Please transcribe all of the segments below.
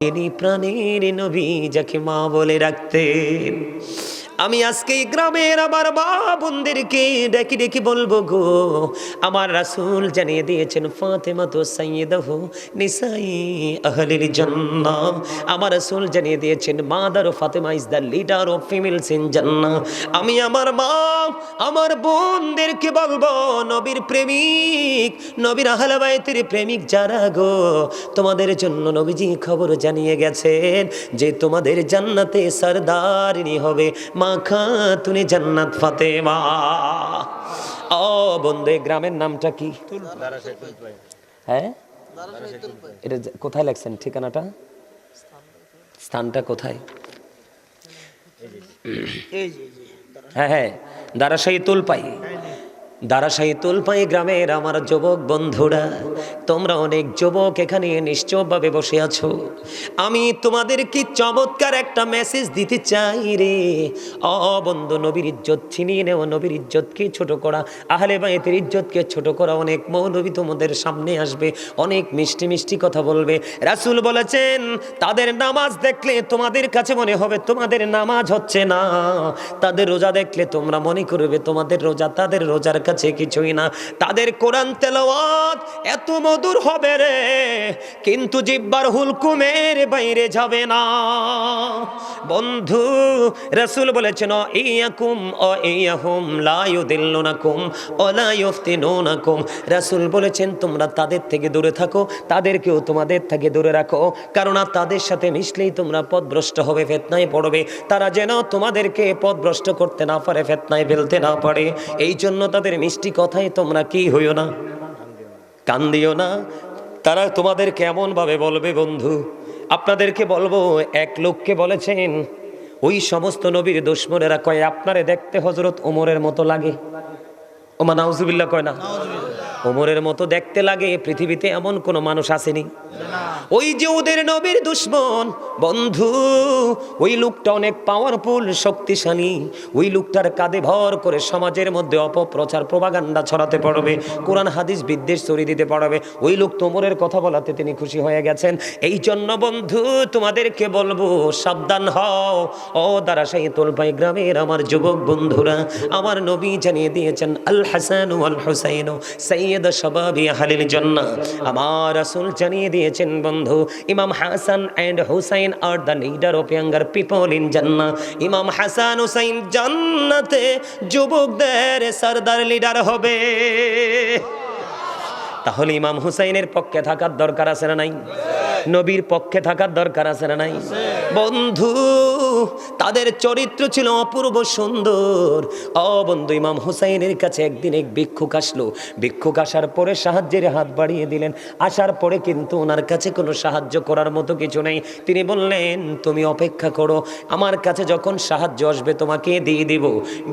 তিনি প্রাণের নবী যাকে মা বলে রাখতেন। আমি আজকে এই গ্রামের আমার মা বোনদেরকে ডেকে ডেকে বলবো গো, আমার রাসূল জানিয়ে দিয়েছেন ফাতেমা তো সাইয়্যিদাহু নিসাই আহলিল জান্নাহ। আমার রাসূল জানিয়ে দিয়েছেন mother Fatema is the leader of females in জান্নাহ। আমি আমার মা আমার বোনদেরকে বলবো, নবীর প্রেমিক, নবীর আহলে বাইতের প্রেমিক যারা গো, তোমাদের জন্য নবীজি খবর জানিয়ে গেছেন যে তোমাদের জান্নাতে সরদারিনী হবে মা খাতুনে জান্নাত ফাতেমা। ও বন্ধু, এই গ্রামের নামটা কি? হ্যাঁ, এটা কোথায় লেখছেন ঠিকানাটা? স্থানটা কোথায়? হ্যাঁ হ্যাঁ, দারাশাহী তুলপাই। দারাশাহী তুলপাই গ্রামের আমার যুবক বন্ধুরা, তোমরা অনেক যুবক এখানে নিশ্চয়ভাবে বসে আছো। আমি তোমাদের কি চমৎকার একটা মেসেজ দিতে চাই রে। ও বন্ধু, নবীর ইজ্জত ছিনিয়ে নেওয়া, নবীর ইজ্জতকে ছোট করা, আহলে বাইতের ইজ্জতকে ছোট করা, অনেক মৌলবী তোমাদের সামনে আসবে, অনেক মিষ্টি মিষ্টি কথা বলবে। রাসূল বলেছেন তাদের নামাজ দেখলে তোমাদের কাছে মনে হবে তোমাদের নামাজ হচ্ছে না, তাদের রোজা দেখলে তোমরা মনে করবে তোমাদের রোজা তাদের রোজার কাছে কিছুই না, তাদের কোরআন তেলাওয়াত এত মধুর হবে রে, কিন্তু জিহ্বার হুলকুমের বাইরে যাবে না। বন্ধু, রাসূল বলেছেন ইয়াকুম ও ইয়াহুম লা ইউদিল্লুনাকুম ওয়া লা ইফতিনুনাকুম। রাসূল বলেছেন তোমরা তাদের থেকে দূরে থাকো, তাদেরকেও তোমাদের থেকে দূরে রাখো, কারণ তাদের সাথে মিশলেই তোমরা পথভ্রষ্ট হবে, ফিতনায় পড়বে। তারা যেন তোমাদেরকে পথভ্রষ্ট করতে না পারে, ফিতনায় ফেলতে না পারে, এই জন্য তাদের মিষ্টি কথায় তোমরা কি হইও না, কান দিও না। তারা তোমাদেরকে এমন ভাবে বলবে বন্ধু, আপনাদেরকে বলবো, এক লোককে বলেছেন ওই সমস্ত নবীর দুশমনেরা কয় আপনারে দেখতে হযরত ওমরের মতো লাগে। ওমা নাউজুবিল্লাহ কয় না, ওমরের মতো দেখতে লাগে, পৃথিবীতে এমন কোন মানুষ আসেনি। ওই যে ওদের নবীর দুশমন বন্ধু, ওই লোকটা অনেক পাওয়ারফুল, শক্তিশালী। ওই লোকটার কাঁধে ভর করে সমাজের মধ্যে অপপ্রচার প্রপাগান্ডা ছড়াতে পারবে, কোরআন হাদিস বিদ্বেষ ছড়িয়ে দিতে পারবে। ওই লোক ওমরের কথা বলাতে তিনি খুশি হয়ে গেছেন। এই জন্য বন্ধু তোমাদেরকে বলবো সাবধান হও। ও দারাশাহী তুলপাই গ্রামের আমার যুবক বন্ধুরা, আমার নবী জানিয়ে দিয়েছেন আল হাসান ওয়াল হুসাইন সাইয়্যিদ শাবাবি আহলিল জান্নাহ। আমার রাসূল জানিয়ে দিয়েছেন বন্ধু, Imam Hasan and Husain are the leader of younger people in Jannah. Imam Hasan Hussain জান্নাতে যুবকদের সরদার লিডার হবে। তাহলে ইমাম হুসাইনের পক্ষে থাকার দরকার আছে না নাই? নবীর পক্ষে থাকার দরকার আছে না নাই? বন্ধু, তাদের চরিত্র ছিল অপূর্ব সুন্দর। ও বন্ধু, ইমাম হুসাইনের কাছে একদিন এক ভিক্ষুক আসলো। ভিক্ষুক আসার পরে সাহায্যের হাত বাড়িয়ে দিলেন। আসার পরে কিন্তু ওনার কাছে কোনো সাহায্য করার মতো কিছু নেই। তিনি বললেন তুমি অপেক্ষা করো, আমার কাছে যখন সাহায্য আসবে তোমাকে দিয়ে দিব।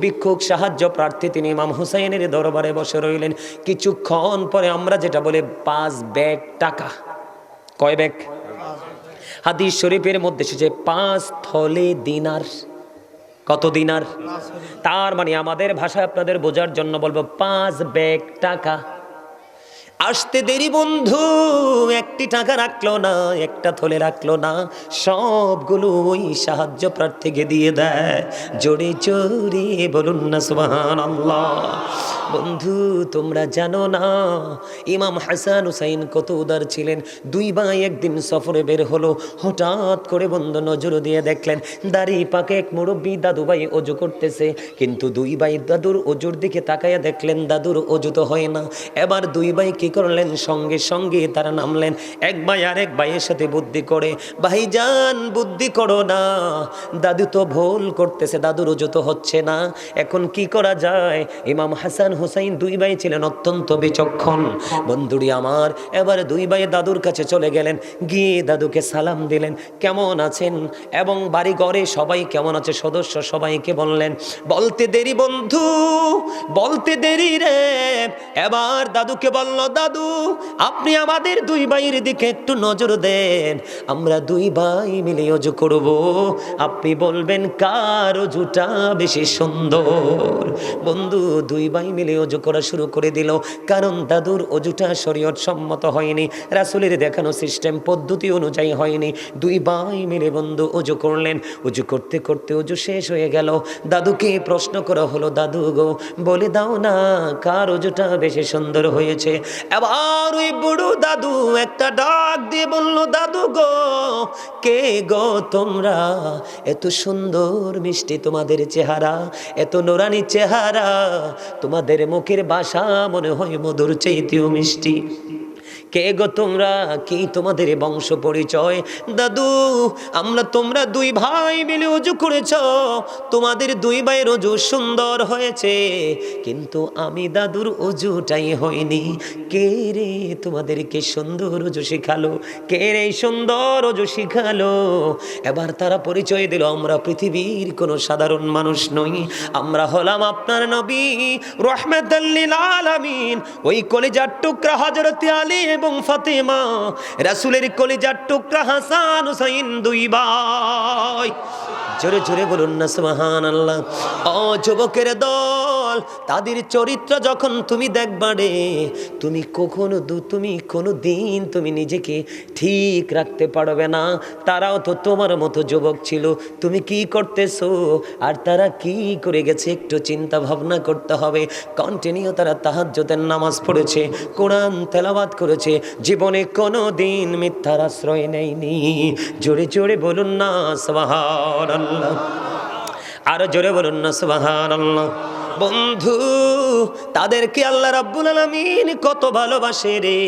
ভিক্ষুক সাহায্য প্রার্থী, তিনি ইমাম হুসাইনের দরবারে বসে রইলেন। কিছুক্ষণ পরে আমরা যেটা বলে 5 ব্যাগ টাকা। কয় ব্যাগ? হাদিস শরীফের মধ্যে এসেছে 5 থলে দিনার। কত দিনার? তার মানে আমাদের ভাষায় আপনাদের বোঝার জন্য বলবো 5 ব্যাগ টাকা। আসতে দেরি বন্ধু, একটি টাকা রাখলো না, একটা থলে রাখলো না, সবগুলো ওই সাহায্য প্রার্থীকে দিয়ে দেয়। জোরে জোরে বলুন না সুবহানাল্লাহ। বন্ধু, তোমরা জানো না ইমাম হাসান হুসাইন কত উদার ছিলেন। 2 ভাই একদিন সফরে বের হলো, হঠাৎ করে বন্ধু নজর দিয়ে দেখলেন দাড়ি পাকে এক মুরব্বী দাদু ভাই অজু করতেছে, কিন্তু 2 ভাই দাদুর অজুর দিকে তাকাইয়া দেখলেন দাদুর অজু তো হয় না। এবার 2 ভাই কি করলেন, সঙ্গে সঙ্গে তারা নামলেন। এক ভাই আরেক ভাইয়ের সাথে বুদ্ধি করে, ভাইজান বুদ্ধি করো না, দাদু তো ভুল করতেছে, দাদুর অজু তো হচ্ছে না, এখন কি করা যায়? ইমাম হাসান হুসাইন 2 ভাই ছিলেন অত্যন্ত বিচক্ষণ বন্ধুরি আমার। এবার 2 ভাই দাদুর কাছে চলে গেলেন, গিয়ে দাদুকে সালাম দিলেন, কেমন আছেন, এবং বাড়ি ঘরে সবাই কেমন আছে সদস্য সবাইকে বললেন। বলতে দেরি বন্ধু, বলতে দেরি রে। এবার দাদুকে বলল দাদু আপনি আমাদের দুই ভাইয়ের দিকে একটু নজর দেন, আমরা দুই ভাই মিলে অজু করব, আপনি বলবেন কার অজুটা বেশি সুন্দর। বন্ধু দুই ভাই মিলে অজু করা শুরু করে দিল, কারণ দাদুর অজুটা শরীয়ত সম্মত হয়নি, রাসূলের দেখানো সিস্টেম পদ্ধতি অনুযায়ী হয়নি। দুই ভাই মিলে বন্ধু অজু করলেন, অজু করতে করতে অজু শেষ হয়ে গেল। দাদুকে প্রশ্ন করা হলো, দাদু গো বলে দাও না কার অজুটা বেশি সুন্দর হয়েছে। এবার ওই বুড়ো দাদু একটা ডাক দিয়ে বলল, দাদু গো কে গো তোমরা, এত সুন্দর মিষ্টি তোমাদের চেহারা, এত নোরানি চেহারা, তোমাদের মুখের ভাষা মনে হয় মধুর চাইতেও মিষ্টি, কে গো তোমরা, কি তোমাদের বংশ পরিচয়? দাদু তোমরা দুই ভাই মিলে অজু করেছ, তোমাদের দুই ভাইয়ের অজু সুন্দর হয়েছে, কিন্তু আমি দাদুর অজুটাই হয়নি। কে রে তোমাদেরকে সুন্দর অজু শিখালো, কে রে সুন্দর অজু শিখালো? এবার তারা পরিচয় দিল, আমরা পৃথিবীর কোনো সাধারণ মানুষ নই, আমরা হলাম আপনার নবী রাহমাতাল লিল আলামিন, ওই কলিজার টুকরা হযরত আলী এবং ফাতেমা, রাসূলের কলিজার টুকরা হাসান হুসাইন দুই ভাই। জোরে জোরে বলুন না সুবহানাল্লাহ। ও যুবকের দল, তাদের চরিত্র যখন তুমি দেখবা রে, তুমি কোনো দিন তুমি নিজেকে ঠিক রাখতে পারবে না। তারাও তো তোমার মতো যুবক ছিল, তুমি কি করতেছো আর তারা কি করে গেছে একটু চিন্তা ভাবনা করতে হবে। কন্টিনিউ তারা তাহাজ্জুদের নামাজ পড়েছে, কোরআন তেলাওয়াত করেছে, জীবনে কোনো দিন মিথ্যার আশ্রয় নেয়নি। জোরে জোরে বলুন না সুবহানাল্লাহ, আরো জোরে বলুন না সুবহানাল্লাহ। বন্ধু তাদেরকে আল্লাহ রাব্বুল আলামিন কত ভালোবাসে রে।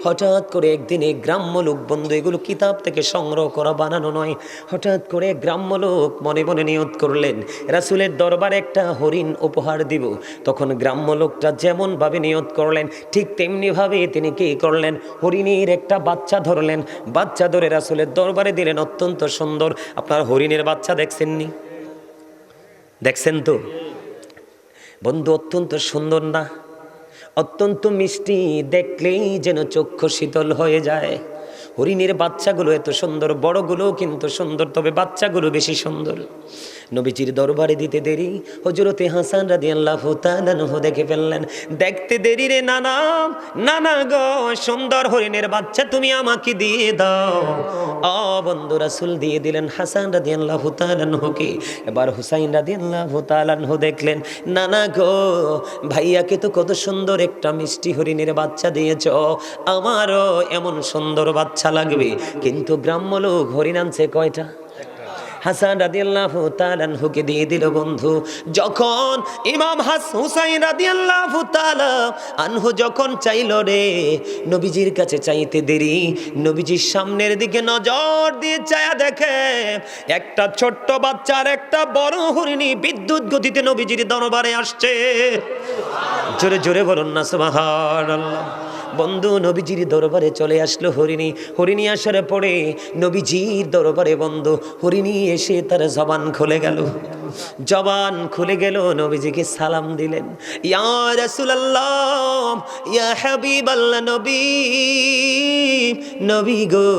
হঠাৎ করে একদিনে গ্রাম্য লোক, বন্ধু এগুলো কিতাব থেকে সংগ্রহ করা, বানানো নয়, হঠাৎ করে গ্রাম্য লোক মনে মনে নিয়ত করলেন রাসূলের দরবারে একটা হরিণ উপহার দিব। তখন গ্রাম্য লোকটা যেমন ভাবে নিয়ত করলেন ঠিক তেমনি ভাবে তিনি কি করলেন, হরিণের একটা বাচ্চা ধরলেন, বাচ্চা ধরে রাসূলের দরবারে দিলেন। অত্যন্ত সুন্দর, আপনার হরিণের বাচ্চা দেখছেননি? দেখছেন তো বন্ধু, অত্যন্ত সুন্দর না? অত্যন্ত মিষ্টি, দেখলেই যেন চক্ষু শীতল হয়ে যায়। হরিণের বাচ্চাগুলো এত সুন্দর, বড়গুলোও কিন্তু সুন্দর, তবে বাচ্চাগুলো বেশি সুন্দর। নবীজির দরবারে দিতে দেরি, হযরতে হাসান রাদিয়াল্লাহু তাআলা আনহু দেখে ফেললেন। দেখতে দেরি রে নানা গো, সুন্দর হরিণের বাচ্চা তুমি আমাকে দিয়ে দাও। বন্ধু রাসূল দিয়ে দিলেন হাসান রাদিয়াল্লাহু তাআলা আনহুকে। এবার হুসাইন রাদিয়াল্লাহু তাআলা আনহু দেখলেন, নানা গো ভাইয়াকে তো কত সুন্দর একটা মিষ্টি হরিণের বাচ্চা দিয়েছ, আমারও এমন সুন্দর বাচ্চা লাগবে। কিন্তু গ্রাম্য লোক হরিণ আনছে কয়টা? হাসান রাদিয়াল্লাহু তাআলা আনহুকে দিয়ে দিল। বন্ধু যখন ইমাম হুসাইন রাদিয়াল্লাহু তাআলা আনহু যখন চাইল রে, নবীজির কাছে চাইতে দেরি, নবীজির সামনের দিকে নজর দিয়ে চায়া দেখে একটা ছোট্ট বাচ্চার একটা বড় হরিণী বিদ্যুৎ গতিতে নবীজির দরবারে আসছে। জোরে জোরে বলুন না সুবহানাল্লাহ। বন্ধু নবীজির দরবারে চলে আসলো হরিণী আসার পরে নবীজির দরবারে বন্ধু হরিণী এসে তার জবান খুলে গেল, নবীজিকে সালাম দিলেন, ইয়া রাসূলুল্লাহ, ইয়া হাবিবাল্লাহ, নবী গো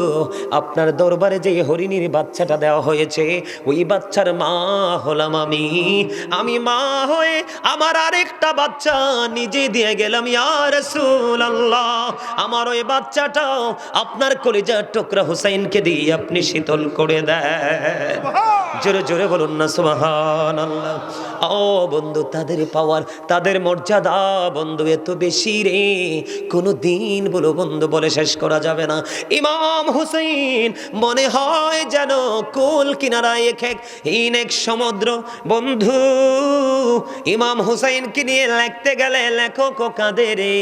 আপনার দরবারে যে হরিণীর বাচ্চাটা দেওয়া হয়েছে, ওই বাচ্চার মা হলাম আমি মা হয়ে আমার আরেকটা বাচ্চা নিজে দিয়ে গেলাম। ইয়া রাসূলুল্লাহ, আমার ওই বাচ্চাটাও আপনার কলিজার টুকরা হুসাইনকে দিয়ে আপনি শীতল করে দেন। জোরে জোরে বলুন না সুবহানাল্লাহ। ও বন্ধু তাদের পাওয়ার, তাদের মর্যাদা বন্ধু এত বেশি রে, কোনো দিন বলো বন্ধু বলে শেষ করা যাবে না। ইমাম হুসাইন মনে হয় যেন কুল কিনারায় এক সমুদ্র। বন্ধু ইমাম হুসাইনকে নিয়ে লিখতে গেলে লেখক কাঁদে রে।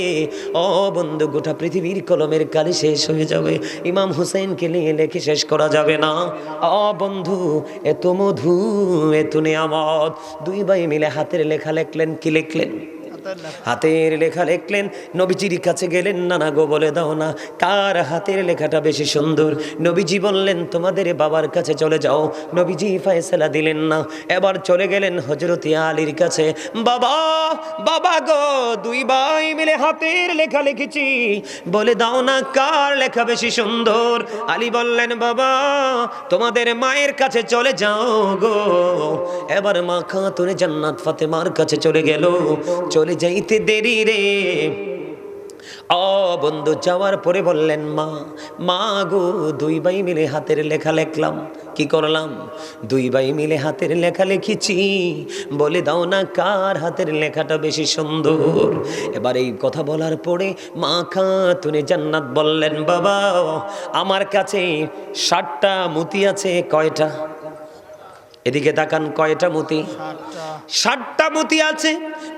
ও বন্ধু গোটা পৃথিবীর কলমের কালি শেষ হয়ে যাবে, ইমাম হুসাইনকে নিয়ে লেখে শেষ করা যাবে না। বন্ধু এত মধু, এত নিয়ামত, দুই ভাই মিলে হাতের লেখা লিখলেন। কি লিখলেন? হাতের লেখা লিখলেন, নবীজির কাছে গেলেন, নানা গো বলে দাও না কার হাতের লেখাটা বেশি সুন্দর। নবীজি বললেন তোমাদের বাবার কাছে চলে যাও। নবীজি ফয়সালা দিলেন না, এবার চলে গেলেন হযরত আলীর কাছে। বাবা বাবা গো, দুই ভাই মিলে হাতের লেখা লিখেছি, বলে দাও না কার লেখা বেশি সুন্দর। আলী বললেন বাবা তোমাদের মায়ের কাছে চলে যাও গো। এবার মা খাতুনে জান্নাত ফাতেমার কাছে চলে গেল। চলে যাইতে দেরি রে, বন্ধু যাওয়ার পরে বললেন মা মা গো, দুই ভাই মিলে হাতের লেখা লেখলাম। কি করলাম? দুই ভাই মিলে হাতের লেখা লিখেছি, বলে দাও না কার হাতের লেখাটা বেশি সুন্দর। এবার এই কথা বলার পরে মা খাতুনে জান্নাত বললেন বাবা আমার কাছে 60টা মতি আছে। কয়টা? এদিকে তাকান, কয়টা মতি? 60টা মতি আছে।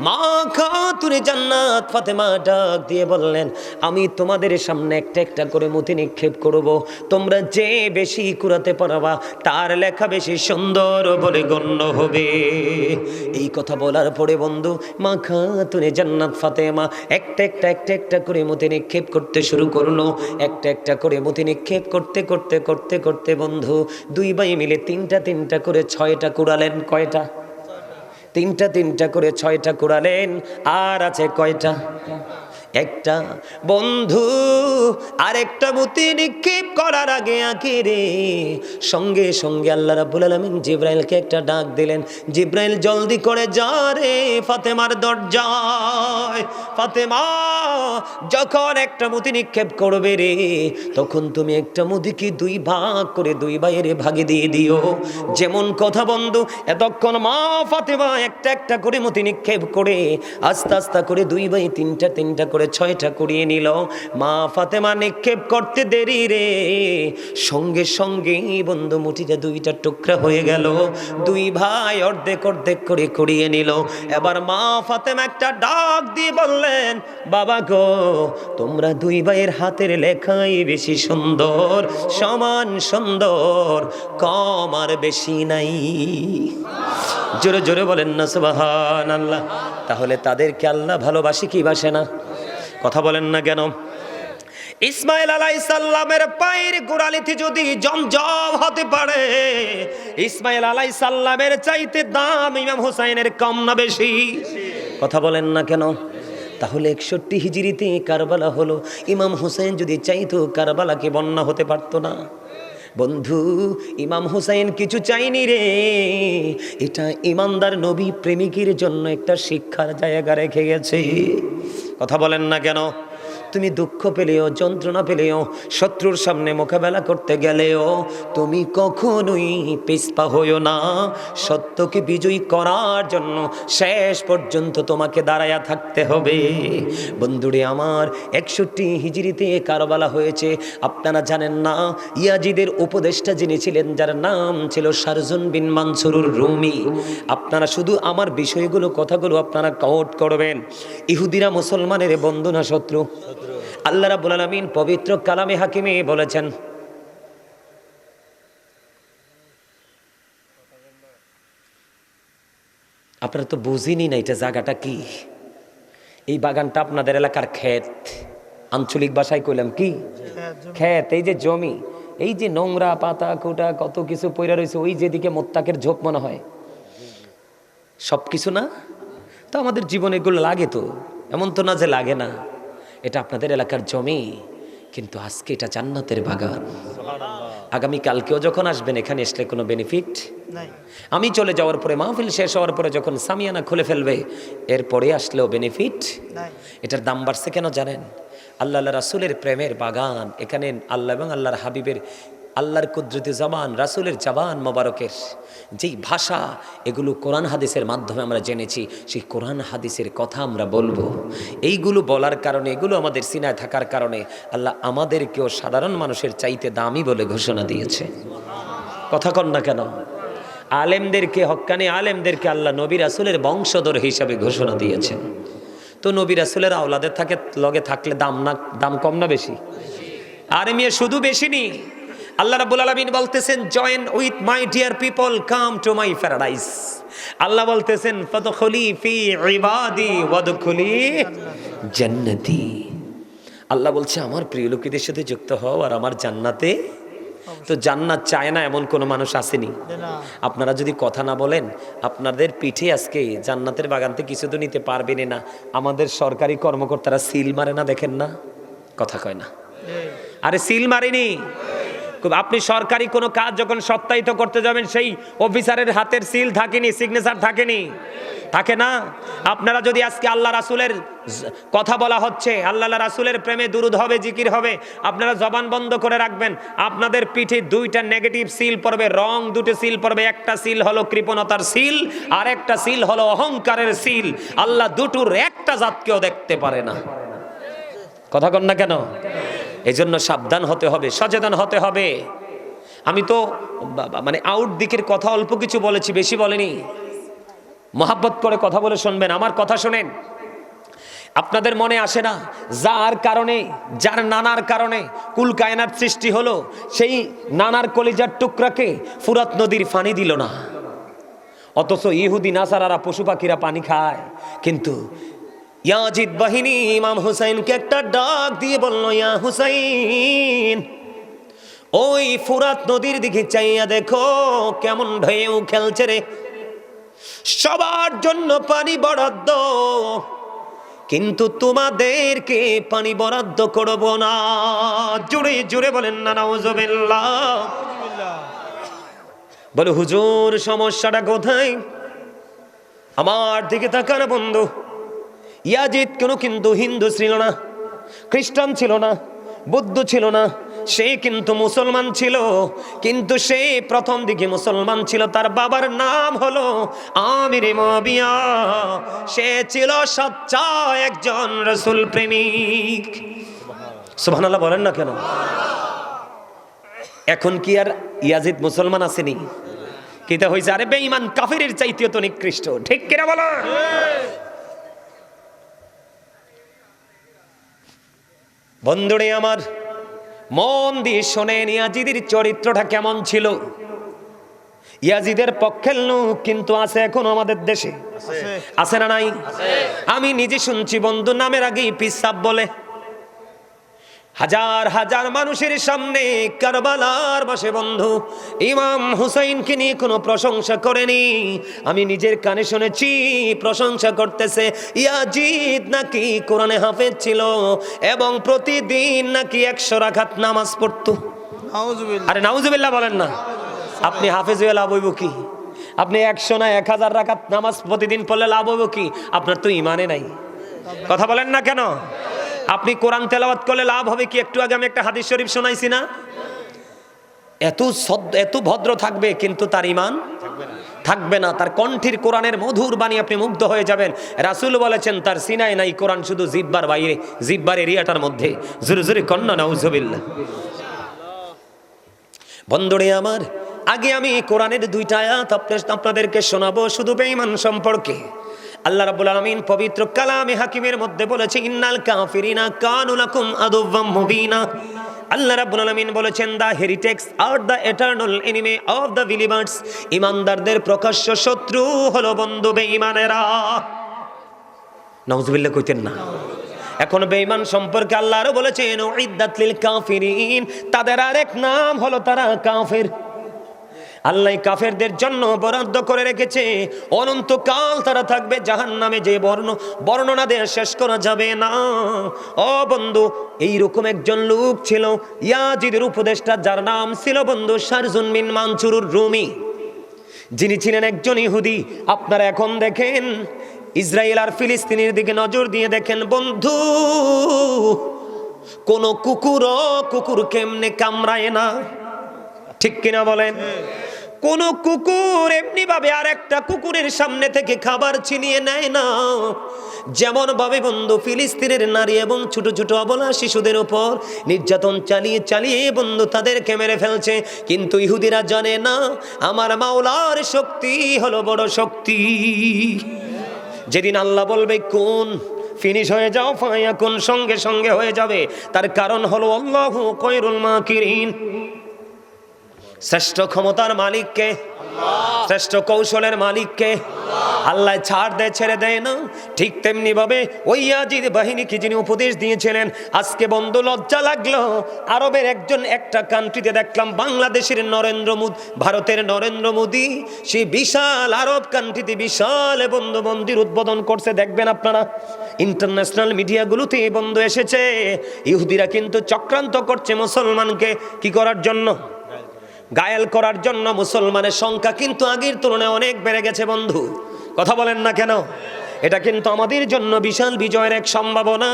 মা খাতুনে জান্নাত ফাতেমা ডাক দিয়ে বললেন আমি তোমাদের সামনে একটা একটা করে মতি নিক্ষেপ করব, তোমরা যে বেশি কুড়াতে পারবা তার লেখা বেশি সুন্দর বলে গণ্য হবে। এই কথা বলার পরে বন্ধু মা খাতুনে জান্নাত ফাতেমা একটা একটা করে মতি নিক্ষেপ করতে শুরু করলো। একটা একটা করে মতি নিক্ষেপ করতে করতে করতে করতে বন্ধু দুই ভাই মিলে তিনটা করে 6টা কুড়ালেন। কয়টা? তিনটা করে 6টা কুড়ালেন। আর আছে কয়টা? একটা। বন্ধু আরেকটা মতি নিক্ষেপ করার আগে আখিরে সঙ্গে সঙ্গে আল্লাহ রাব্বুল আলামিন জিব্রাইলকে একটা ডাক দিলেন। জিব্রাইল জলদি করে যা রে ফাতেমার দরজায়। ফাতেমা যখন একটা মতি নিক্ষেপ করবে রে তখন তুমি একটা মতিকে 2 ভাগ করে 2 ভাইয়ের ভাগে দিয়ে দিও। যেমন কথা বন্ধু, এতক্ষণ মা ফাতেমা একটা করে মতি নিক্ষেপ করে আস্তে আস্তে করে 2 ভাই তিনটা করে 6টা কুড়িয়ে নিল। মা ফাতেমা নিক্ষেপ করতে দেরি রে, সঙ্গে সঙ্গে বন্ধু মুঠিটা 2টা টুকরা হয়ে গেল। 2 ভাই অর্ধেক করে কুড়িয়ে নিল। এবার মা ফাতেমা একটা ডাক দিয়ে বললেন বাবা গো তোমরা 2 ভাইয়ের হাতের লেখাই বেশি সুন্দর, সমান সুন্দর, কম আর বেশি নাই। জোরে জোরে বলেন না সুবহানাল্লাহ। তাহলে তাদেরকে আল্লাহ ভালোবাসে কি বাসে না? কথা বলেন না কেন? ইসমাইল আলাইহিস সালামের পায়ের গোড়ালিতে যদি জমজম হতে পারে, ইসমাইল আলাইহিস সালামের চাইতে দাম ইমাম হুসাইনের কম না বেশি? কথা বলেন না কেন? তাহলে 61 হিজরিতে কারবালা হলো। ইমাম হুসাইন যদি চাইতো কারবালাকে বন্যা হতে পারতো না। বন্ধু ইমাম হুসাইন কিছু চাইনি রে, এটা ইমানদার নবী প্রেমিকের জন্য একটা শিক্ষার জায়গা রেখে গেছে। কথা বলেন না কেন? তুমি দুঃখ পেলেও যন্ত্রণা পেলেও শত্রুর সামনে মোকাবেলা করতে গেলেও তুমি কখনোই পিছপা হইও না। সত্যকে বিজয়ী করার জন্য শেষ পর্যন্ত তোমাকে দাঁড়ায়া থাকতে হবে। বন্ধুরে আমার 61 হিজরিতে কারবালা হয়েছে। আপনারা জানেন না ইয়াজিদের উপদেষ্টা যিনি ছিলেন, যার নাম ছিল শারজুন বিন মানসুরুর রুমি। আপনারা শুধু আমার বিষয়গুলো কথাগুলো আপনারা কাউট করবেন। ইহুদিরা মুসলমানের বন্ধু না শত্রু? আল্লাহ রাব্বুল আলামিন পবিত্র কালামে হাকিমে বলেছেন আপনারা তো বুঝিনি না এটা জায়গাটা কি। এই বাগানটা আপনাদের এলাকার ক্ষেত, আঞ্চলিক ভাষায় কইলাম কি ক্ষেত। এই যে জমি, এই যে নোংরা পাতা কোটা কত কিছু পইরা রয়েছে, ওই যেদিকে মোত্তাকের ঝোপ মনে হয়, সব কিছু না তো আমাদের জীবনে এগুলো লাগে তো, এমন তো না যে লাগে না। এটা আপনাদের এলাকার জমি, কিন্তু আজকে এটা জান্নাতের বাগান। আগামী কালকেও যখন আসবেন এখানে আসলে কোনো বেনিফিট নাই। আমি চলে যাওয়ার পরে মাহফিল শেষ হওয়ার পরে যখন সামিয়ানা খুলে ফেলবে এরপরে আসলেও বেনিফিট নাই। এটার দাম বাড়ছে কেন জানেন? আল্লাহ রাসূলের প্রেমের বাগান। এখানে আল্লাহ এবং আল্লাহর হাবিবের, আল্লাহর কুদরতি জবান, রাসূলের জবান মোবারকের যেই ভাষা, এগুলো কোরআন হাদিসের মাধ্যমে আমরা জেনেছি। সেই কোরআন হাদিসের কথা আমরা বলবো। এইগুলো বলার কারণে, এগুলো আমাদের সিনায় থাকার কারণে আল্লাহ আমাদেরকেও সাধারণ মানুষের চাইতে দামি বলে ঘোষণা দিয়েছে। কথা কন না কেন? আলেমদেরকে, হক্কানি আলেমদেরকে আল্লাহ নবী রাসূলের বংশধর হিসাবে ঘোষণা দিয়েছেন। তো নবী রাসূলের আওলাদের থাকে লগে থাকলে দাম কম না বেশি? আর মেয়ে শুধু বেশি নি, আল্লাহ রাব্বুল আলামিন বলতেছেন, join with my dear people, come to my paradise. Allah বলতেছেন, ফাদখুলি ফি ইবাদি ওয়াদখুলি জান্নাতি। আল্লাহ বলছে, আমার প্রিয় লোকেদের সাথে যুক্ত হও আর আমার জান্নাতে। তো জান্নাত চায় না এমন কোনো মানুষ আসেনি। আপনারা যদি কথা না বলেন, আপনাদের পিঠে আজকে জান্নাতের বাগান থেকে কিছু তো নিতে পারবেন না। আমাদের সরকারি কর্মকর্তারা সিল মারে না, দেখেন না, কথা কয় না। আরে সিল মারেনি। আপনি সরকারি কোনো কাজ যখন সত্যায়িত করতে যাবেন, সেই অফিসারের হাতের সিল থাকেনি, সিগনেচার থাকেনি, থাকে না। আপনারা যদি আজকে আল্লাহ রাসূলের কথা বলা হচ্ছে, আল্লাহ রাসূলের প্রেমে দুরূদ হবে, জিকির হবে, আপনারা জবান বন্ধ করে রাখবেন। আপনাদের পিঠে দুইটা নেগেটিভ সিল পড়বে, রং দুটো সিল পড়বে। একটা সিল হলো কৃপণতার সিল, আর একটা সিল হলো অহংকারের সিল। আল্লাহ দুটোর একটা জাতকেও দেখতে পারে না। কথা কন না কেন? এই জন্য সাবধান হতে হবে, সচেতন হতে হবে। আমি তো মানে আউট দিকের কথা অল্প কিছু বলেছি, বেশি বলেনি। মহাব্বত করে কথা বলে শুনবেন, আমার কথা শোনেন। আপনাদের মনে আসে না, যার কারণে, যার নানার কারণে কুল কায়নাত সৃষ্টি হলো, সেই নানার কলিজার টুকরাকে ফুরাত নদীর পানি দিল না, অথচ ইহুদি নাসারারা পশু পাখিরা পানি খায়। কিন্তু ইয়াজিদ বাহিনী ইমাম হুসাইনকে একটা ডাক দিয়ে বলল, ইয়া হুসাইন, ওই ফুরাত নদীর দিকে চাইয়া দেখো কেমন ঢেউ খেলছে রে। সবার জন্য পানি বরাদ্দ, কিন্তু তোমাদেরকে পানি বরাদ্দ করব না। জুড়ে জুড়ে বলেন না নাউজুবিল্লাহ। বলে, হুজুর সমস্যাটা কোথায়? আমার দিকে তাকান বন্ধু। ইয়াজিদ কিন্তু হিন্দু ছিল না, খ্রিস্টান ছিল না, বৌদ্ধ ছিল না, সে কিন্তু মুসলমান ছিল। কিন্তু সে প্রথম দিকে মুসলমান ছিল। তার বাবার নাম হলো আমির মুয়াবিয়া। সে ছিল সচ্চা একজন রাসূল প্রেমিক। সুবহানাল্লাহ বলেন না কেন? এখন কি আর ইয়াজিদ মুসলমান আসেনি? কিতা হইছে? আরে বেঈমান কাফিরের চাইতেও তো নিকৃষ্ট, ঠিক কিনা বলো? বন্ধুরে আমার, মন দিয়ে শোনেন, ইয়াজিদের চরিত্রটা কেমন ছিল। ইয়াজিদের পক্ষের লোক কিন্তু আছে এখন আমাদের দেশে, আছে না নাই? আমি নিজে শুনছি বন্ধু, নামের আগেই পিসাব বলে। হাজার হাজার মানুষের সামনে কারবালার বসে বন্ধু ইমাম হুসাইনকে নিয়ে কোনো প্রশংসা করেনি। আমি নিজের কানে শুনেছি প্রশংসা করতেছে, ইয়াজিদ নাকি কোরআনে হাফেজ ছিল এবং প্রতিদিন নাকি 100 রাকাত নামাজ পড়তো। আরে নাউজুবিল্লাহ বলেন না। আপনি হাফেজ হয়ে লাভ হইব কি? আপনি 100 না 1000 রাকাত নামাজ প্রতিদিন পড়লে লাভ হইব কি? আপনার তো ইমানে নাই। কথা বলেন না কেন? আপনি কোরআন তেলাওয়াত করলে লাভ হবে কি? একটু আগে আমি একটা হাদিস শরীফ শোনাইছি না? এত ভদ্র থাকবে কিন্তু তার ঈমান থাকবে না। তার কণ্ঠের কোরআনের মধুর বাণী আপনি মুগ্ধ হয়ে যাবেন। রাসূল বলেছেন তার সিনায় নাই কোরআন, শুধু জিহ্বার বাইরে, জিহ্বার এরিয়াটার মধ্যে। জোরে জোরে কন্না নাউজুবিল্লাহ। বন্ধুরে আমার, আগে আমি কোরআনের 2টা আয়াত আপনাদেরকে শোনাবো শুধু বেঈমান সম্পর্কে। আল্লাহ রাব্বুল আলামিন পবিত্র কালামে হাকিমের মধ্যে বলেছে, ইন্নাল কাফিরিনা কানু লাকুম আদুওয়াম মুবিনা। আল্লাহ রাব্বুল আলামিন বলেছেন, the heretics are the eternal enemy of the believers. ঈমানদারদের প্রকাশ্য শত্রু হলো বন্ধু বেঈমানেরা। নাউজুবিল্লাহ কইতেন না? এখন বেঈমান সম্পর্কে আল্লাহ আরো বলেছেন, উইদ্দাত লিল কাফিরিন, তাদের আরেক নাম হলো তারা কাফের। আল্লাহ কাফেরদের জন্য বরাদ্দ করে রেখেছে অনন্তকাল তারা থাকবে জাহান্নামে, যে বর্ণনা দিয়ে শেষ করা যাবে না। ও বন্ধু, এইরকম একজন লোক ছিল ইয়াজিদের উপদেষ্টা, যার নাম ছিল বন্ধু শারজুন বিন মানসুরুর রুমি, যিনি ছিলেন একজন ইহুদি। আপনারা এখন দেখেন ইসরায়েল আর ফিলিস্তিনের দিকে নজর দিয়ে দেখেন বন্ধু, কোন কুকুর কেমনে কামড়ায় না, ঠিক কিনা বলেন? কোন কুকুর এমনি ভাবে আর একটা কুকুরের সামনে থেকে খাবার ছিনিয়ে নেয় না। যেমন ভাবে বন্ধু ফিলিস্তিনের নারী এবং ছোট ছোট অবলা শিশুদের উপর নির্যাতন চালিয়ে চালিয়ে বন্ধু তাদেরকে মেরে ফেলছে। কিন্তু ইহুদিরা জানে না, আমার মাওলার শক্তি হলো বড় শক্তি। যেদিন আল্লাহ বলবে কোন ফিনিশ হয়ে যাও, ফায়াকুন সঙ্গে সঙ্গে হয়ে যাবে। তার কারণ হলো আল্লাহু খায়রুল মাকিরিন। শ্রেষ্ঠ ক্ষমতার মালিককে, শ্রেষ্ঠ কৌশলের মালিককে। আল্লাহ ছাড় দেয়, ছেড়ে দেয় না। ঠিক তেমনি ভাবে ওই ইয়াজিদ বাহিনীকে যিনি উপদেশ দিয়েছিলেন, আজকে বন্ধু লজ্জা লাগলো, আরবের একটা কান্ট্রিতে দেখলাম বাংলাদেশের নরেন্দ্র মোদি, ভারতের নরেন্দ্র মোদি সেই বিশাল আরব কান্ট্রিতে বিশাল বন্ধু মন্দির উদ্বোধন করছে। দেখবেন আপনারা ইন্টারন্যাশনাল মিডিয়াগুলোতে বন্ধু এসেছে। ইহুদিরা কিন্তু চক্রান্ত করছে মুসলমানকে কি করার জন্য? গায়েল করার জন্য। মুসলমানের সংখ্যা কিন্তু আগের তুলনায় অনেক বেড়ে গেছে বন্ধু, কথা বলেন না কেন? এটা কিন্তু আমাদের জন্য বিশাল বিজয়ের এক সম্ভাবনা।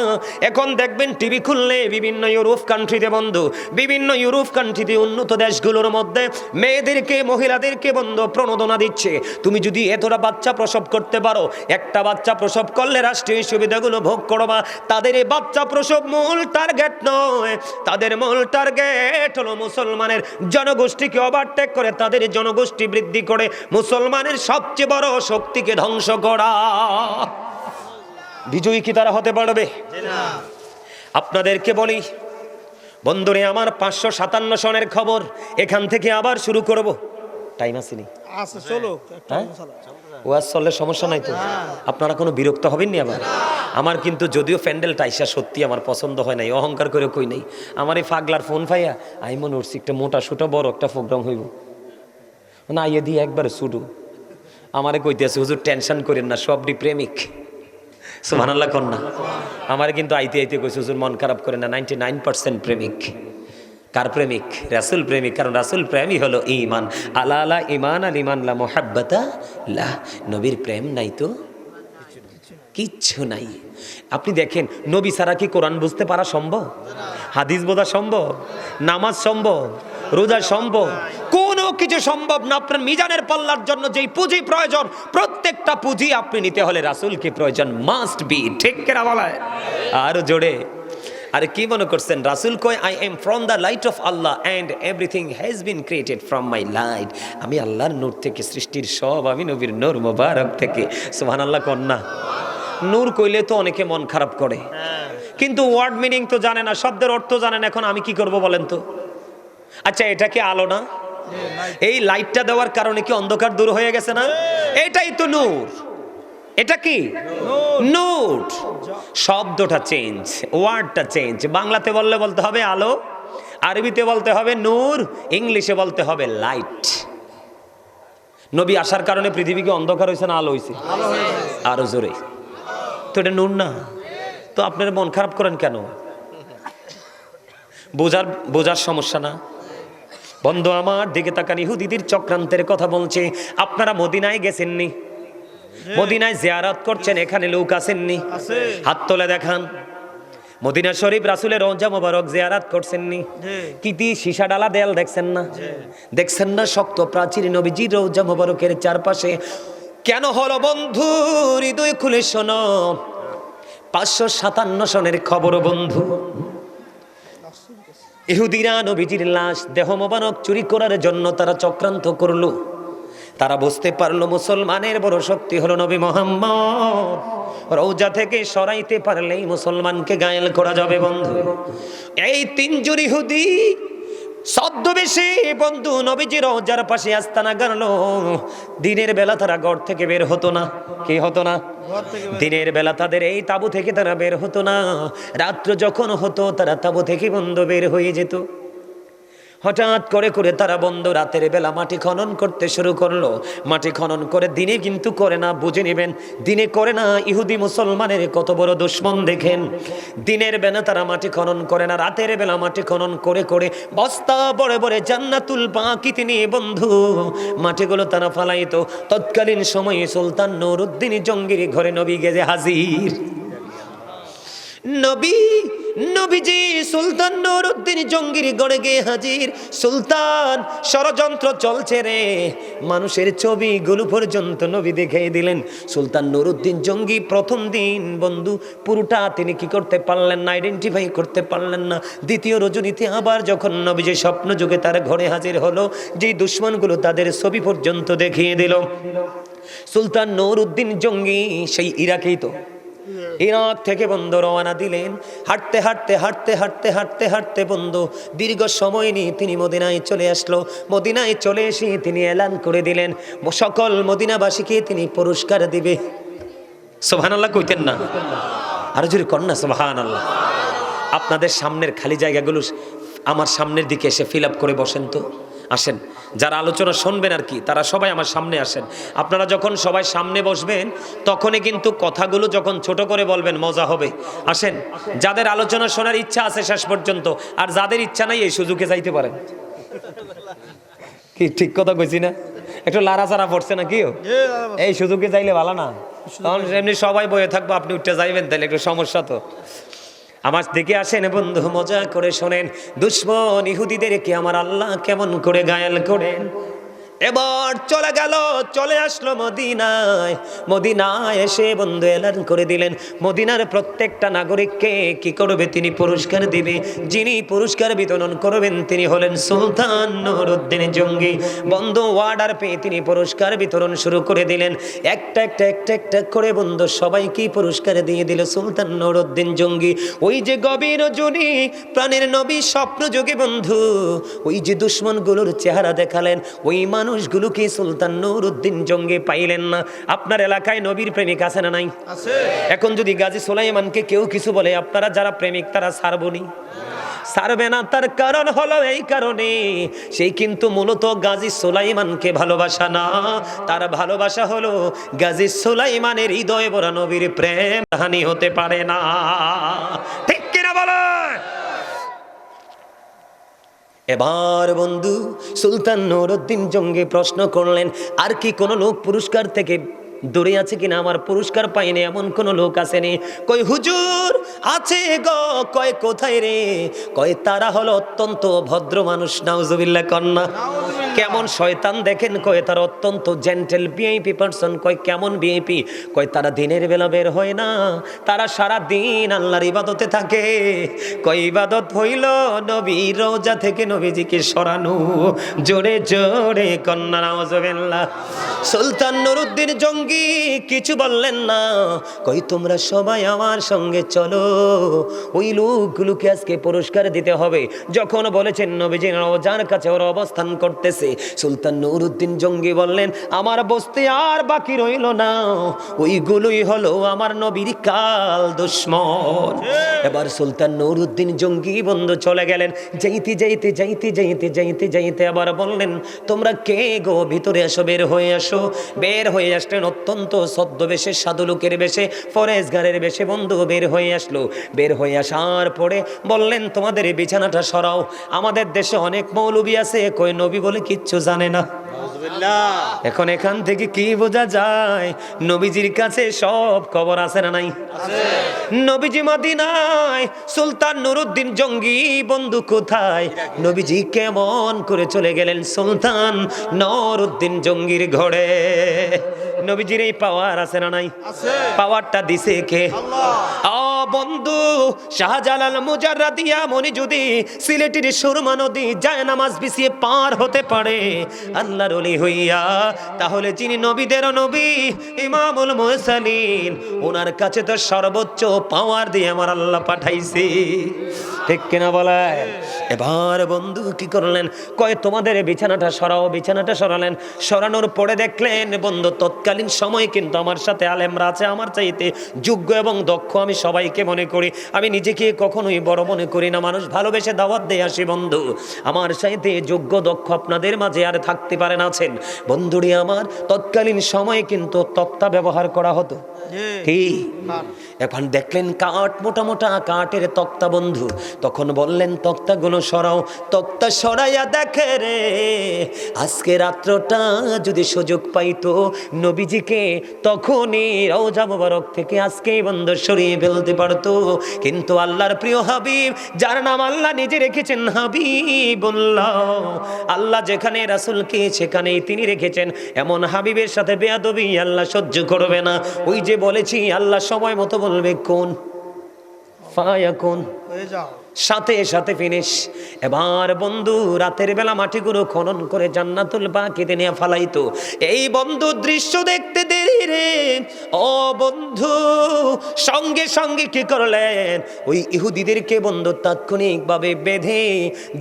এখন দেখবেন টিভি খুললে বিভিন্ন ইউরোপ কান্ট্রিতে বন্ধু, বিভিন্ন ইউরোপ কান্ট্রিতে উন্নত দেশগুলোর মধ্যে মেয়েদেরকে, মহিলাদেরকে বন্ধু প্রণোদনা দিচ্ছে। তুমি যদি এতটা বাচ্চা প্রসব করতে পারো, একটা বাচ্চা প্রসব করলে রাষ্ট্রীয় সুবিধাগুলো ভোগ করবা। তাদের এই বাচ্চা প্রসব মূল টার্গেট নয়, তাদের মূল টার্গেট হলো মুসলমানের জনগোষ্ঠীকে ওভারটেক করে, তাদের জনগোষ্ঠী বৃদ্ধি করে মুসলমানের সবচেয়ে বড় শক্তিকে ধ্বংস করা। বিজয়ী কি তারা হতে পারবে? আপনাদেরকে বলি বন্ধুরে আমার, 557 সনের খবর এখান থেকে আবার শুরু করব। টাইম আসেনি? আচ্ছা চলো, ওয়াজ চললে সমস্যা নাই তো? আপনারা কোনো বিরক্ত হবেননি আবার? আমার কিন্তু যদিও প্যান্ডেলটা আইসা সত্যি আমার পছন্দ হয় নাই, অহংকার করে কই নাই। আমার এই পাগলার ফোন পাইয়া আমি মনে করছি একটা মোটা সুটা বড় একটা প্রোগ্রাম হইব না, ইয়ে দিয়ে একবারে শুরু। আমারে কইতেছে হুজুর টেনশন করেন না, সবটি প্রেমিক। সুবহানাল্লাহ কন্যা আমারে কিন্তু আইতে আইতে কইছে হুজুর মন খারাপ করেন না, 99% প্রেমিক। কার প্রেমিক? রাসূল প্রেমিক। কারণ রাসূল প্রেমই হলো ঈমান। আলা আলা ঈমান আল ঈমান লা মুহাব্বাতা লা। নবীর প্রেম নাই তো কিচ্ছু নাই। আপনি দেখেন নবী ছাড়া কি কোরআন বুঝতে পারা সম্ভব? হাদিস বোঝা সম্ভব? নামাজ সম্ভব? রোজা সম্ভব? কোনো কিছু সম্ভব না। আপনার মিজানের পাল্লার জন্য যেই পুঁজি প্রয়োজন, প্রত্যেকটা পুঁজি আপনি নিতে হলে রাসূলকে প্রয়োজন, মাস্ট বি। ঠিক কেনা বলায় আরো জোরে। আরে কি মনে করছেন রাসূল কয় I am from the light off Allah and everything has been created from my light. আমি আল্লাহর নূর থেকে, সৃষ্টির সব আমি নবীর নূর মোবারক থেকে। সুবহানাল্লাহ কন্যা। নূর কইলে তো অনেকে মন খারাপ করে, কিন্তু ওয়ার্ড মিনিং তো জানে না, শব্দের অর্থ জানে না। এখন আমি কি করব বলেন তো? আচ্ছা এটা কি আলো না? এই লাইটটা দেওয়ার কারণে কি অন্ধকার দূর হয়ে গেছে না? এটাই তো নূর। এটা কি নূর? শব্দটা চেঞ্জ, ওয়ার্ডটা চেঞ্জ। বাংলাতে বলতে হবে আলো, আরবিতে বলতে হবে নূর, ইংলিশে বলতে হবে লাইট। নবী আসার কারণে পৃথিবীকে অন্ধকার হয়েছে না আলো হয়েছে? আরো জোরে। তো এটা নূর না? তো আপনারা মন খারাপ করেন কেন? বোঝার সমস্যা না? বন্ধু আমার দিকে তাকান, ইহুদিদের চক্রান্তের কথা বলছে। আপনারা মদিনায় গেছেননি? মদিনায় জিয়ারত করছেন, এখানে লোক আসেননি? হাত তোলে দেখান। মদিনা শরীফ রাসূলের রওজা মোবারক জিয়ারত করছেননি? কি দিয়ে সীসা ডালা দেয়াল দেখছেন না? দেখছেন না শক্ত প্রাচীর নবীজির রওজা মোবারকের চারপাশে? কেন হলো বন্ধু? হৃদয় খুলে শোনো, 557 সনের খবর বন্ধু। ইহুদিরা নবীজির লাশ, দেহ মোবারক চুরি করার জন্য তারা চক্রান্ত করলো। তারা বুঝতে পারলো মুসলমানের বড় শক্তি হলো নবী মুহাম্মদ। রওজা থেকে সরাইতে পারলেই মুসলমানকে গায়েল করা যাবে বন্ধু। এই তিনজন ইহুদি ছদ্মবেশে বন্ধু নবীজির রওজার পাশে আস্তানা গাড়লো। দিনের বেলা তারা ঘর থেকে বের হতো না। কি হতো না? দিনের বেলা তাদের এই তাঁবু থেকে তারা বের হতো না। রাত্র যখন হতো তারা তাঁবু থেকে বন্ধু বের হয়ে যেত। হঠাৎ করে করে তারা বন্ধু রাতের বেলা মাটি খনন করতে শুরু করলো। মাটি খনন করে, দিনে কিন্তু করে না, বুঝে নেবেন, দিনে করে না। ইহুদি মুসলমানের কত বড় দুশমন দেখেন। দিনের বেলা তারা মাটি খনন করে না, রাতের বেলা মাটি খনন করে করে বস্তা বড় বড় জান্নাতুল বাকিতে নিয়ে বন্ধু মাটিগুলো তারা ফালাইতো। তৎকালীন সময়ে সুলতান নুরউদ্দিন জঙ্গির ঘরে নবী গেজে হাজির। নবীজি সুলতান নুরউদ্দিন জঙ্গির গড়ে গিয়ে হাজির। সুলতান, ষড়যন্ত্র চলছে রে। মানুষের ছবিগুলো পর্যন্ত নবী দেখিয়ে দিলেন। সুলতান নুরউদ্দিন জঙ্গি প্রথম দিন বন্ধু পুরোটা তিনি কি করতে পারলেন না, আইডেন্টিফাই করতে পারলেন না। দ্বিতীয় রজনীতে আবার যখন নবীজি স্বপ্ন যুগে তার ঘরে হাজির হলো, যেই দুশমনগুলো তাদের ছবি পর্যন্ত দেখিয়ে দিল। সুলতান নুরউদ্দিন জঙ্গি সেই ইরাকেই তো ইরাক থেকে বন্ধু রওনা দিলেন। হাঁটতে হাঁটতে হাঁটতে হাঁটতে হাঁটতে হাঁটতে বন্ধু দীর্ঘ সময় নিয়ে তিনি মদিনায় চলে আসলো। মদিনায় চলে এসে তিনি এলান করে দিলেন সকল মদিনাবাসীকে তিনি পুরস্কার দিবে। সুবহানাল্লাহ কইতেন না? আর জোরে কন্যা সুবহানাল্লাহ। আপনাদের সামনের খালি জায়গাগুলো আমার সামনের দিকে এসে ফিল আপ করে বসেন তো। আসেন, যারা আলোচনা শুনবেন আর কি, তারা সবাই আমার সামনে আসেন। আপনারা যখন সবাই সামনে বসবেন তখনই কিন্তু কথাগুলো যখন ছোট করে বলবেন মজা হবে। আসেন, যাদের আলোচনা শোনার ইচ্ছা আছে শেষ পর্যন্ত, আর যাদের ইচ্ছা নাই এই সুযোগে যাইতে পারেন। কি ঠিক কথা কইছি না? একটু লাড়াচাড়া পড়ছে না কিও? এই সুযোগে যাইলে ভালো না, তখন এমনি সবাই বয়ে থাকবো, আপনি উঠে যাইবেন, তাহলে একটু সমস্যা তো। আমার দিকে আসেন বন্ধু, মজা করে শোনেন দুশ্মন ইহুদিদেরকে আমার আল্লাহ কেমন করে ঘায়েল করেন। এবার চলে আসলো মদিনায়। মদিনায় এসে বন্ধু এলান করে দিলেন মদিনার প্রত্যেকটা নাগরিককে কি করবে, তিনি পুরস্কার দিবে। যিনি পুরস্কার বিতরণ করবেন তিনি হলেন সুলতান নুরউদ্দিন জঙ্গি। বন্ধু অর্ডার পেয়ে তিনি পুরস্কার বিতরণ শুরু করে দিলেন। একটা একটা একটা একটা করে বন্ধু সবাইকে পুরস্কার দিয়ে দিল সুলতান নুরউদ্দিন জঙ্গি। ওই যে গভীর রজনী প্রাণের নবী স্বপ্ন যোগে বন্ধু ওই যে দুশ্মনগুলোর চেহারা দেখালেন, ওই মানুষগুলোকে সুলতান নুরউদ্দিন জঙ্গি পাইলেন না। আপনার এলাকায় নবীর প্রেমিক আছে না নাই? আছে। এখন যদি গাজী সুলাইমানকে কেউ কিছু বলে, আপনারা যারা প্রেমিক তারা ছাড়বনি? ছাড়বে না। তার কারণ হলো এই কারণে, সেই কিন্তু মূলত গাজী সুলাইমানকে ভালোবাসা না, তার ভালোবাসা হলো গাজী সুলাইমানের হৃদয়ে ভরা নবীর প্রেম। হানি হতে পারে না, ঠিক কিনা বলে? এবার বন্ধু সুলতান নুরউদ্দিন জঙ্গি প্রশ্ন করলেন, আর কি কোনো লোক পুরস্কার থেকে দূরে আছে কিনা? আমার পুরস্কার পাইনি এমন কোন লোক আসেনি? কই হুজুর আছে গো। কয় কোথায় রে? কয় তারা হলো অত্যন্ত ভদ্র মানুষ। নাউজুবিল্লাহ কন্যা। কেমন শয়তান দেখেন। কয় তারা অত্যন্ত জেন্টেল ভিআইপি পারসন। কয় কেমন ভিআইপি? কয় তারা দিনের বেলা বের হয় না, তারা সারা দিন আল্লাহর ইবাদতে থাকে। কয় ইবাদত হইল নবীর রওজা থেকে নবীজিকে সরানো। জোরে জোরে কন্যা নাউজুবিল্লাহ। সুলতান নুরউদ্দিন জঙ্গি কিছু বললেন না। কই তোমরা সবাই আমার সঙ্গে চলো, ওই লোকগুলোকে আজকে পুরস্কার দিতে হবে। যখন বলেছেন নবীজির রওজার কাছে ওরা অবস্থান করতেছে, সুলতান নুরউদ্দিন জঙ্গি বললেন আমার বসতে আর বাকি রইল না, ওইগুলোই হলো আমার নবীর কাল দুশ্মন। এবার সুলতান নুরউদ্দিন জঙ্গি বন্ধু চলে গেলেন। যাইতে যাইতে যাইতে যাইতে যাইতে যাইতে আবার বললেন তোমরা কে গো, ভিতরে আসো, বের হয়ে আসো। বের হয়ে আসলেন অত্যন্ত ছদ্মবেশে, সাধু লোকের বেশে, ফরেজগারের বেশে বন্ধু বের হয়ে আসলো। বের হয়ে আসার পরে বললেন তোমাদের বিছানাটা সরাও। আমাদের দেশে অনেক মৌলবী আছে, কই নবী বলে কিচ্ছু জানে না। এখন এখান থেকে কি বোঝা যায়? নবীজির কাছে সব খবর আছে না নাই? নবীজি মদিনায়, সুলতান নুরউদ্দিন জঙ্গি বন্ধু কোথায়? নবীজি কেমন করে চলে গেলেন সুলতান নুরউদ্দিন জঙ্গির ঘরে। নবীজির এই পাওয়ার আছে না নাই? পাওয়ারটা দিছে কে? আল্লাহ। বন্ধু শাহজালাল মুজাররাদিয়া মনি যদি সিলেটের সুরমা নদী যায় নামাজ বিছিয়ে পার হতে পারে আল্লাহর ওলি হইয়া, তাহলে যিনি নবীদের নবী ইমামুল মুরসালিন, ওনার কাছে তো সর্বোচ্চ পাওয়ার দিয়ে আমার আল্লাহ পাঠাইছে। ঠিক কিনা বলে? এবার বন্ধু কি করলেন? কয় তোমাদের বিছানাটা সরাও। বিছানাটা সরালেন। সরানোর পরে দেখলেন বন্ধু তৎকালীন সময় কিন্তু আমার সাথে আলেমরা আছে, আমার চাইতে যোগ্য এবং দক্ষ আমি সবাইকে মনে করি। আমি নিজেকে কখনোই বড় মনে করি না, মানুষ ভালোবেসে দাওয়াত দিয়ে আসি। বন্ধু আমার চাইতে যোগ্য দক্ষ আপনাদের মাঝে আর থাকতে পারেন আছেন। বন্ধুরি আমার তৎকালীন সময়ে কিন্তু তক্তা ব্যবহার করা হতো। কি এখন দেখলেন কাঠ, মোটা মোটা কাঠের তক্তা বন্ধু। তখন বললেন তক্তাগুলো সরাও। তক্তা সরাইয়া দেখে রে আজকে রাত্রটা যদি সুযোগ পাইতো নবীজিকে তখনই রওজা মুবারক থেকে আজকেই বন্ধু সরিয়ে ফেলতে পারতো। কিন্তু আল্লাহর প্রিয় হাবিব, যার নাম আল্লাহ নিজে রেখেছেন হাবিবুল্লাহ, আল্লাহ যেখানে রাসূলকে সেখানেই তিনি রেখেছেন, এমন হাবিবের সাথে বেয়াদবি আল্লাহ সহ্য করবে না। ওই যে বলেছি আল্লাহ সময় মতো বলবে কোন ফায়াকুন, হয়ে যাও। সাথে সাথে ফিনিশ। এবার বন্ধু রাতের বেলা মাটিগুলো খনন করে জান্নাতুল বাকিতে নিয়ে ফালাইতো। এই বন্ধু দৃশ্য দেখতে দেরি রে ও বন্ধু, সঙ্গে সঙ্গে কি করলেন, ওই ইহুদিদেরকে বন্ধু তাৎক্ষণিকভাবে বেঁধে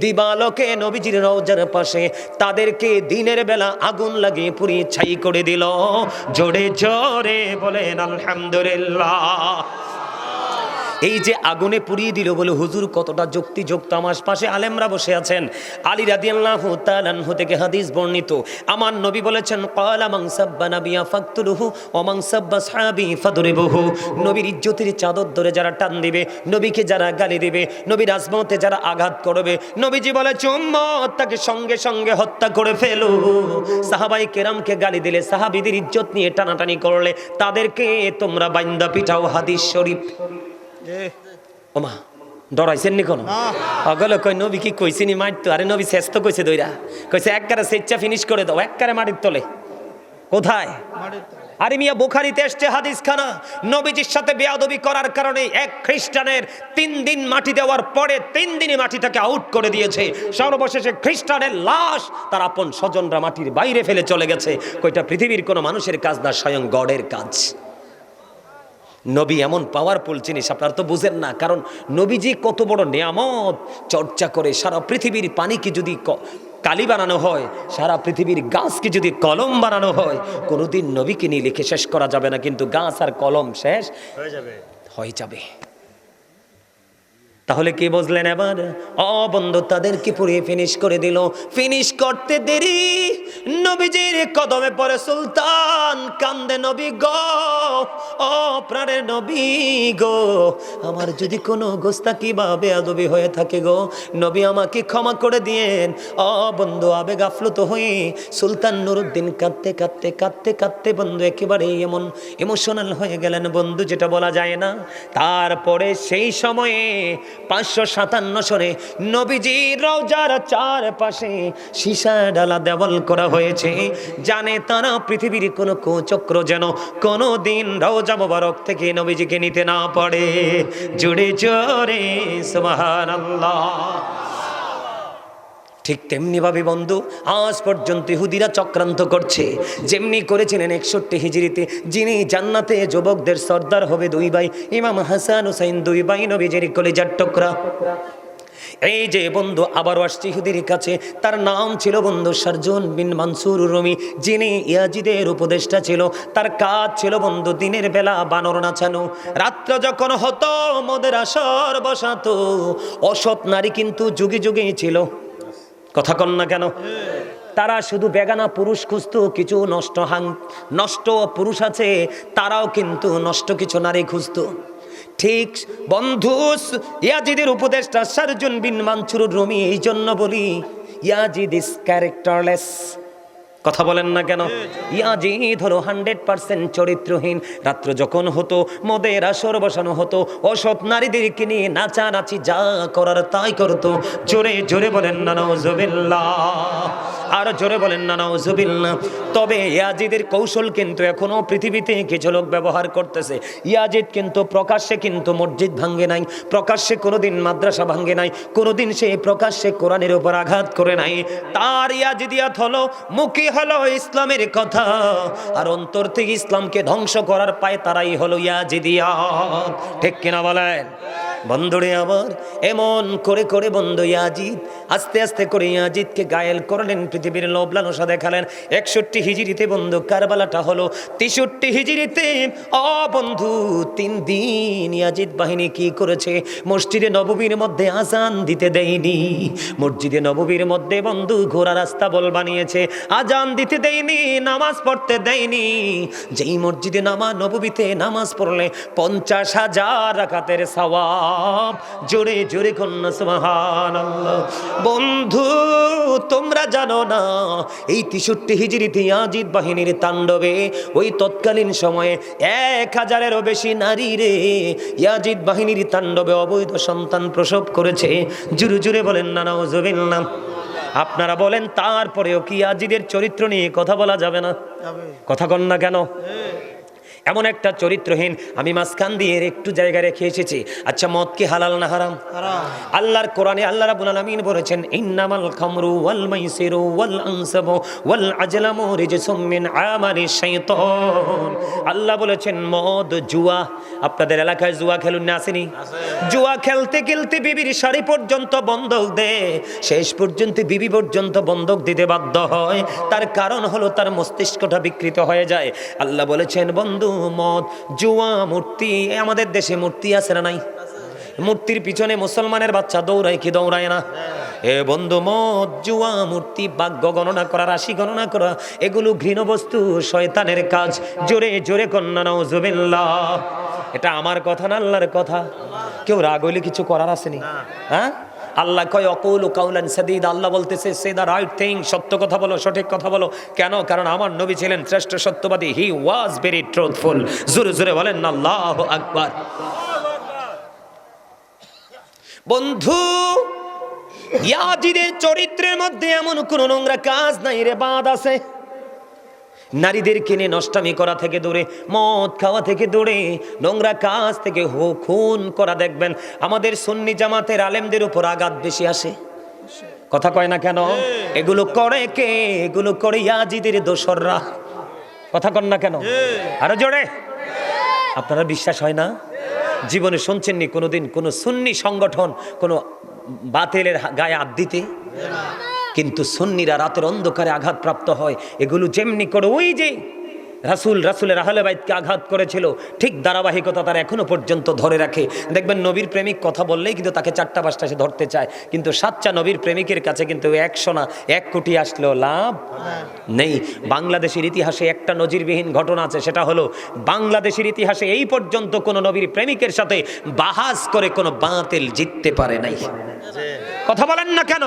দিবালোকে নবীজির রওজার পাশে তাদেরকে দিনের বেলা আগুন লাগিয়ে পুড়িয়ে ছাই করে দিল। জোরে জোরে বলেন আলহামদুলিল্লাহ। এই যে আগুনে পুড়িয়ে দিল বলে হুজুর কতটা যুক্তিযুক্ত। আমার পাশে আলেমরা বসে আছেন। আলী রাদিয়াল্লাহু তাআলা আনহু থেকে হাদিস বর্ণিত, আমার নবী বলেছেন ক্বালা মান সাব্বা নাবিয়া ফাকতুলহু ওয়া মান সাব্বা সাহাবী ফাদরিবহু। নবীর ইজ্জতের চাদর ধরে যারা টান দিবে, নবীকে যারা গালি দিবে, নবীর আজমতে যারা আঘাত করবে, নবীজি বলেছে উম্মত তাকে সঙ্গে সঙ্গে হত্যা করে ফেলো। সাহাবায়ে কেরামকে গালি দিলে, সাহাবীদের ইজ্জত নিয়ে টানাটানি করলে তাদেরকে তোমরা বাইন্দা পিটাও। হাদিস শরীফ। ওমা ডরাইছেন নি কোনো? অগল কই নবী কি কইছিনি মারতো? আরে নবী শেষ কইছে দইরা, কইছে একবারে সেচ্চা ফিনিশ করে দাও, একবারে মাটির তলে। কোথায়? আরে মিয়া বুখারীতে এসছে হাদিস খানা, নবীজির সাথে বেয়াদবি করার কারণে এক খ্রিস্টানের 3 দিন মাটি দেওয়ার পরে 3 দিনে মাটিটাকে আউট করে দিয়েছে। সর্বশেষে খ্রিস্টানের লাশ তার আপন স্বজনরা মাটির বাইরে ফেলে চলে গেছে। কইটা পৃথিবীর কোনো মানুষের কাজ না, স্বয়ং গডের কাজ। নবী এমন পাওয়ারফুল জিনিস আপনারা তো বুঝেন না। কারণ নবীজি কত বড় নিয়ামত চর্চা করে। সারা পৃথিবীর পানিকে যদি কালি বানানো হয়, সারা পৃথিবীর গাছকে যদি কলম বানানো হয়, কোনোদিন নবীকে নিয়ে লিখে শেষ করা যাবে না, কিন্তু গাছ আর কলম শেষ হয়ে যাবে। তাহলে কি বুঝলেন এবার? বন্ধু তাদেরকে পুড়িয়ে ফিনিশ করে দিল। ফিনিশ করতে দেরি নবীজির কদমে পড়ে সুলতান, কান্দে নবী গো, ও প্রাণের নবী গো, আমার যদি কোনো গোস্তাকি বা বেয়াদবি হয়ে থাকে গো, নবী আমাকে ক্ষমা করে দিয়েন। বন্ধু আবেগ আপ্লুত হয়ে সুলতান নুরুদ্দিন কাঁদতে কাঁদতে কাঁদতে কাঁদতে বন্ধু একেবারে এমন ইমোশনাল হয়ে গেলেন বন্ধু, যেটা বলা যায় না। তারপরে সেই সময়ে 557 সনে নবীজির রওজার চারপাশে সীসা ডালা দেওয়াল করা হয়েছে। জানে তারা পৃথিবীর কোনো কুচক্র যেন কোনো দিন রওজা মোবারক থেকে নবীজিকে নিতে না পারে। জোরে জোরে সুবহানাল্লাহ। ঠিক তেমনি ভাবে বন্ধু আজ পর্যন্ত ইহুদিরা চক্রান্ত করছে। যেমনি করেছিলেন 61 হিজরিতে, যিনি জান্নাতে যুবকদের সর্দার হবে 2 ভাই, ইমাম হাসান হুসাইন 2 ভাই নবীজির কলিজার টুকরা। এই যে বন্ধু আবারও আসছে ইহুদির কাছে। তার নাম ছিল বন্ধু শারজুন বিন মানসুর রুমি, যিনি ইয়াজিদের উপদেষ্টা ছিল। তার কাজ ছিল বন্ধু দিনের বেলা বানর নাচানো, রাত্র যখন হতো মদের আসর বসাতো। অসৎ নারী কিন্তু যুগে যুগে ছিল। কথা কন না কেন? তারা শুধু বেগানা পুরুষ খুঁজতো, কিছু নষ্ট পুরুষ আছে, তারাও কিন্তু নষ্ট কিছু নারী খুঁজতো। ঠিক বন্ধু ইয়াজিদের উপদেষ্টা শারজুন বিন মানসুর রুমি, এই জন্য বলি ইয়াজিদ ইজ ক্যারেক্টারলেস। কথা বলেন না কেন? ইয়াজিদ হলো 100% চরিত্রহীন। রাত্র যখন হতো মদের আসর বসানো হতো, অসৎ নারীদেরকে নিয়ে নাচানাচি যা করার তাই করতো। জোরে জোরে বলেন না নাউজুবিল্লাহ, আর জোরে বলেন না নাউজুবিল্লাহ। তবে ইয়াজিদের কৌশল কিন্তু এখনো পৃথিবীতে কিছু লোক ব্যবহার করতেছে। ইয়াজিদ কিন্তু প্রকাশ্যে কিন্তু মসজিদ ভাঙ্গে নাই, প্রকাশ্যে কোনোদিন মাদ্রাসা ভাঙ্গে নাই, কোনোদিন সে প্রকাশ্যে কোরআনের উপর আঘাত করে নাই। তার ইয়াজিদিয়াত হলো মুখে হলো ইসলামের কথা, আর অন্তর থেকে ইসলামকে ধ্বংস করার পায় তারাই হলো ইয়াজিদিয়াত। ঠিক কিনা বলেন বন্ধুরে? আবার এমন করে করে বন্ধু ইয়াজিদ আস্তে আস্তে করে ইয়াজিদকে গায়েল করলেন, পৃথিবীর লোভ লালসা দেখালেন। 61 হিজরিতে বন্ধু কারবালাটা হলো। 63 হিজরিতে বন্ধু 3 দিন ইয়াজিদ বাহিনী কি করেছে? মসজিদে নববীর মধ্যে আজান দিতে দেয়নি। মসজিদে নববীর মধ্যে বন্ধু ঘোড়া রাস্তা বল বানিয়েছে, আজান দিতে দেয়নি, নামাজ পড়তে দেয়নি। যেই মসজিদে নববীতে নামাজ পড়লে 50,000 রাকাতের সওয়াব। জোরে জোরে কন্যা সুবহানাল্লাহ। বন্ধু তোমরা জানো না, এই 63 হিজরিতে ইয়াজিদ বাহিনীর তাণ্ডবে ওই তৎকালীন সময়ে 1000-এরও বেশি নারী রে ইয়াজিদ বাহিনীর তাণ্ডবে অবৈধ সন্তান প্রসব করেছে। জোরে জোরে বলেন না নাউজুবিল্লাহ। আপনারা বলেন তারপরেও কি ইয়াজিদের চরিত্র নিয়ে কথা বলা যাবে না? কথা কন না কেন? এমন একটা চরিত্রহীন। আমি মাঝখান দিয়ে একটু জায়গা রেখে এসেছি। আচ্ছা, মদ কি হালাল না হারাম? আল্লাহর কোরআনে আল্লাহ রাব্বুল আলামিন বলেছেন, ইন্নামাল খামরু ওয়াল মাইসিরু ওয়াল আনসাবু ওয়াল আজলামু রিজসুম মিন আমালি শাইতান। আল্লাহ বলেছেন মদ, জুয়া। আপনাদের এলাকায় জুয়া খেলুন না, আসেনি? জুয়া খেলতে খেলতে বিবির শাড়ি পর্যন্ত বন্ধক দেয়, শেষ পর্যন্ত বিবি পর্যন্ত বন্ধক দিতে বাধ্য হয়। তার কারণ হলো তার মস্তিষ্কটা বিকৃত হয়ে যায়। আল্লাহ বলেছেন বন্ধু, মদ, জুয়া, মূর্তি। আমাদের দেশে মূর্তি আছে না নাই? মূর্তির পিছনে মুসলমানের বাচ্চা দৌড়ায় কি দৌড়ায় না? এ বন্ধু, মদ, জুয়া, মূর্তি, ভাগ্য গণনা করা, রাশি গণনা করা, এগুলো ঘৃণ বস্তু, শয়তানের কাজ। জোরে জোরে কন্যা নাউজুবিল্লাহ। এটা আমার কথা না, আল্লাহর কথা। কেউ রাগ হইলে কিছু করার আসেনি? হ্যাঁ, আল্লাহ কয় অকুল কাউলান সাদীদ। আল্লাহ বলতেছে সে দা রাইট থিং, সত্য কথা বলো, সঠিক কথা বলো। কেন? কারণ আমার নবী ছিলেন শ্রেষ্ঠ সত্যবাদী। হি ওয়াজ ভেরি ট্রুথফুল। জোরে জোরে বলেন না আল্লাহু আকবার। বন্ধু, ইয়াজিদের চরিত্রের মধ্যে এমন কোন নোংরা কাজ নাই রে, বাদ আছে। নারীদের কিনে নষ্টামি করা থেকে দূরে, মদ খাওয়া থেকে দূরে, নোংরা কাজ থেকে খুন করা। দেখবেন আমাদের সুন্নি জামাতের আলেমদের উপর আঘাত বেশি আসে। কথা কয় না কেন? এগুলো করে কে? এগুলো করে ইয়াজিদের দোসররা। কথা কন না কেন? আরো জোরে। আপনারা বিশ্বাস হয় না? জীবনে শুনছেননি কোনোদিন কোন সুন্নি সংগঠন কোন বাতিলের গায়ে হাত দিতে? কিন্তু সুন্নিরা রাতের অন্ধকারে আঘাতপ্রাপ্ত হয়। এগুলো যেমনি করে ওই যে রাসূলের আহলে বাইতকে আঘাত করেছিল, ঠিক ধারাবাহিকতা তারা এখনো পর্যন্ত ধরে রাখে। দেখবেন নবীর প্রেমিক কথা বললেই কিন্তু তাকে 4টা 5টা সে ধরতে চায়, কিন্তু 7টা নবীর প্রেমিকের কাছে কিন্তু 100 না 1 কোটি আসলেও লাভ নেই। বাংলাদেশের ইতিহাসে একটা নজিরবিহীন ঘটনা আছে, সেটা হলো বাংলাদেশের ইতিহাসে এই পর্যন্ত কোনো নবীর প্রেমিকের সাথে বাহাস করে কোনো বাতিল জিততে পারে নাই। কথা বলেন না কেন?